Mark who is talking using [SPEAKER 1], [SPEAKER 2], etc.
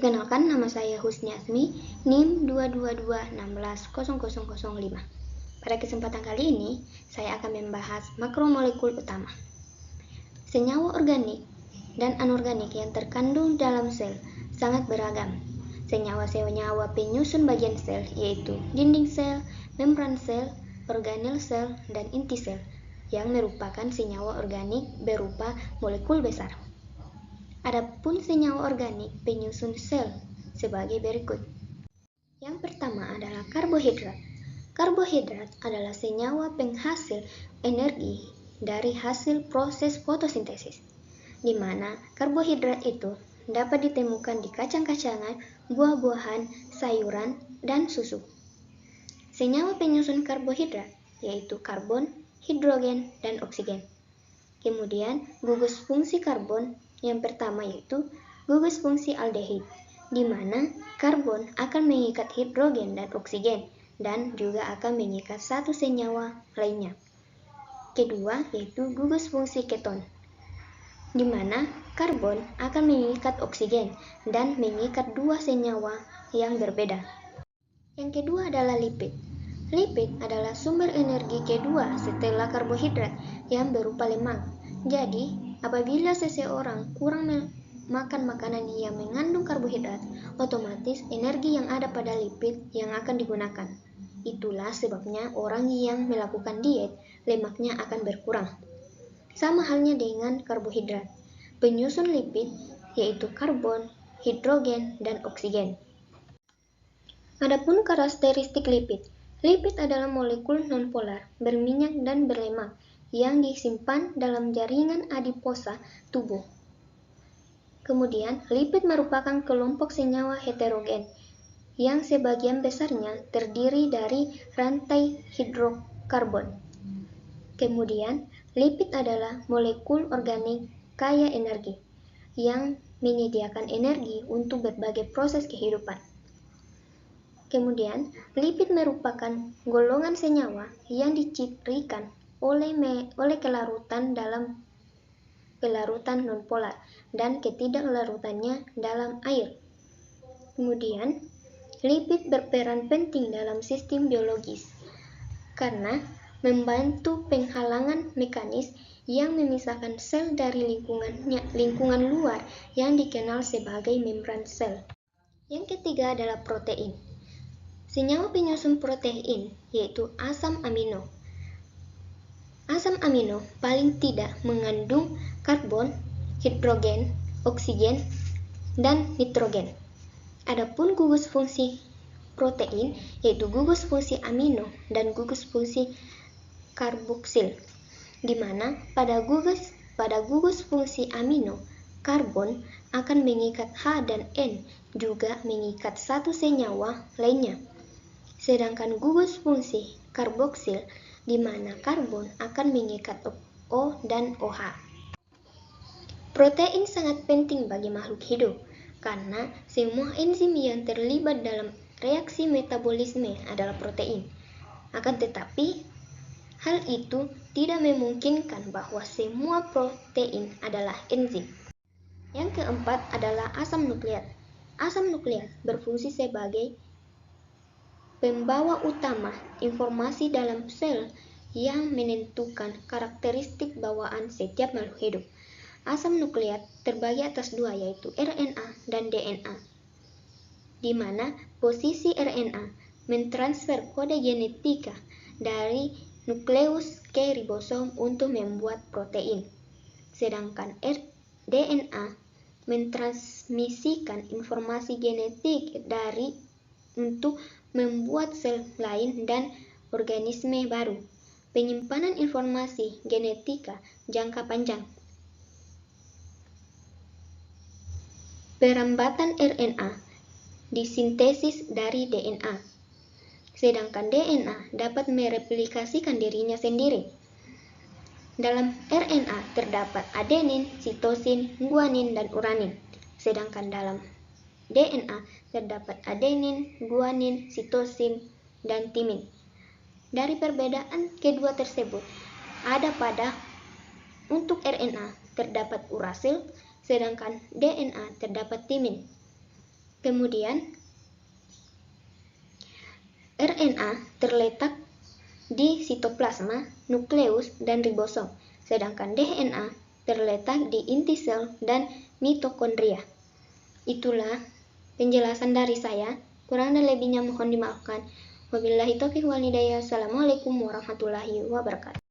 [SPEAKER 1] Perkenalkan, nama saya Husni Asmi, NIM 222160005. Pada kesempatan kali ini, saya akan membahas makromolekul utama. Senyawa organik dan anorganik yang terkandung dalam sel sangat beragam. Senyawa-senyawa penyusun bagian sel yaitu dinding sel, membran sel, organel sel, dan inti sel yang merupakan senyawa organik berupa molekul besar. Adapun senyawa organik penyusun sel sebagai berikut. Yang pertama adalah karbohidrat. Karbohidrat adalah senyawa penghasil energi dari hasil proses fotosintesis, di mana karbohidrat itu dapat ditemukan di kacang-kacangan, buah-buahan, sayuran, dan susu. Senyawa penyusun karbohidrat yaitu karbon, hidrogen, dan oksigen. Kemudian, gugus fungsi karbon yang pertama yaitu gugus fungsi aldehid, di mana karbon akan mengikat hidrogen dan oksigen dan juga akan mengikat satu senyawa lainnya. Kedua yaitu gugus fungsi keton, di mana karbon akan mengikat oksigen dan mengikat dua senyawa yang berbeda. Yang kedua adalah lipid. Lipid adalah sumber energi kedua setelah karbohidrat yang berupa lemak. Jadi, apabila seseorang kurang makan makanan yang mengandung karbohidrat, otomatis energi yang ada pada lipid yang akan digunakan. Itulah sebabnya orang yang melakukan diet, lemaknya akan berkurang. Sama halnya dengan karbohidrat. Penyusun lipid yaitu karbon, hidrogen, dan oksigen. Adapun karakteristik lipid. Lipid adalah molekul nonpolar, berminyak dan berlemak, yang disimpan dalam jaringan adiposa tubuh. Kemudian, lipid merupakan kelompok senyawa heterogen, yang sebagian besarnya terdiri dari rantai hidrokarbon. Kemudian, lipid adalah molekul organik kaya energi, yang menyediakan energi untuk berbagai proses kehidupan. Kemudian, lipid merupakan golongan senyawa yang dicirikan oleh kelarutan dalam kelarutan nonpolar dan ketidaklarutannya dalam air. Kemudian, lipid berperan penting dalam sistem biologis karena membantu penghalangan mekanis yang memisahkan sel dari lingkungan luar yang dikenal sebagai membran sel. Yang ketiga adalah protein. Senyawa penyusun protein yaitu asam amino. Asam amino paling tidak mengandung karbon, hidrogen, oksigen, dan nitrogen. Adapun gugus fungsi protein yaitu gugus fungsi amino dan gugus fungsi karboksil, di mana pada gugus fungsi amino, karbon akan mengikat H dan N, juga mengikat satu senyawa lainnya. Sedangkan gugus fungsi karboksil, di mana karbon akan mengikat O dan OH. Protein sangat penting bagi makhluk hidup, karena semua enzim yang terlibat dalam reaksi metabolisme adalah protein. Akan tetapi, hal itu tidak memungkinkan bahwa semua protein adalah enzim. Yang keempat adalah asam nukleat. Asam nukleat berfungsi sebagai pembawa utama informasi dalam sel yang menentukan karakteristik bawaan setiap makhluk hidup. Asam nukleat terbagi atas dua yaitu RNA dan DNA, di mana posisi RNA mentransfer kode genetika dari nukleus ke ribosom untuk membuat protein, sedangkan DNA mentransmisikan informasi genetik untuk membuat sel lain dan organisme baru. Penyimpanan informasi genetika jangka panjang. Perambatan RNA disintesis dari DNA, sedangkan DNA dapat mereplikasikan dirinya sendiri. Dalam RNA terdapat adenin, sitosin, guanin, dan uranin, sedangkan dalam DNA terdapat adenin, guanin, sitosin, dan timin. Dari perbedaan kedua tersebut, untuk RNA terdapat urasil, sedangkan DNA terdapat timin. Kemudian, RNA terletak di sitoplasma, nukleus, dan ribosom, sedangkan DNA terletak di inti sel dan mitokondria. Itulah penjelasan dari saya. Kurang dan lebihnya mohon dimaafkan. Wabillahi taufiq wal hidayah. Assalamualaikum warahmatullahi wabarakatuh.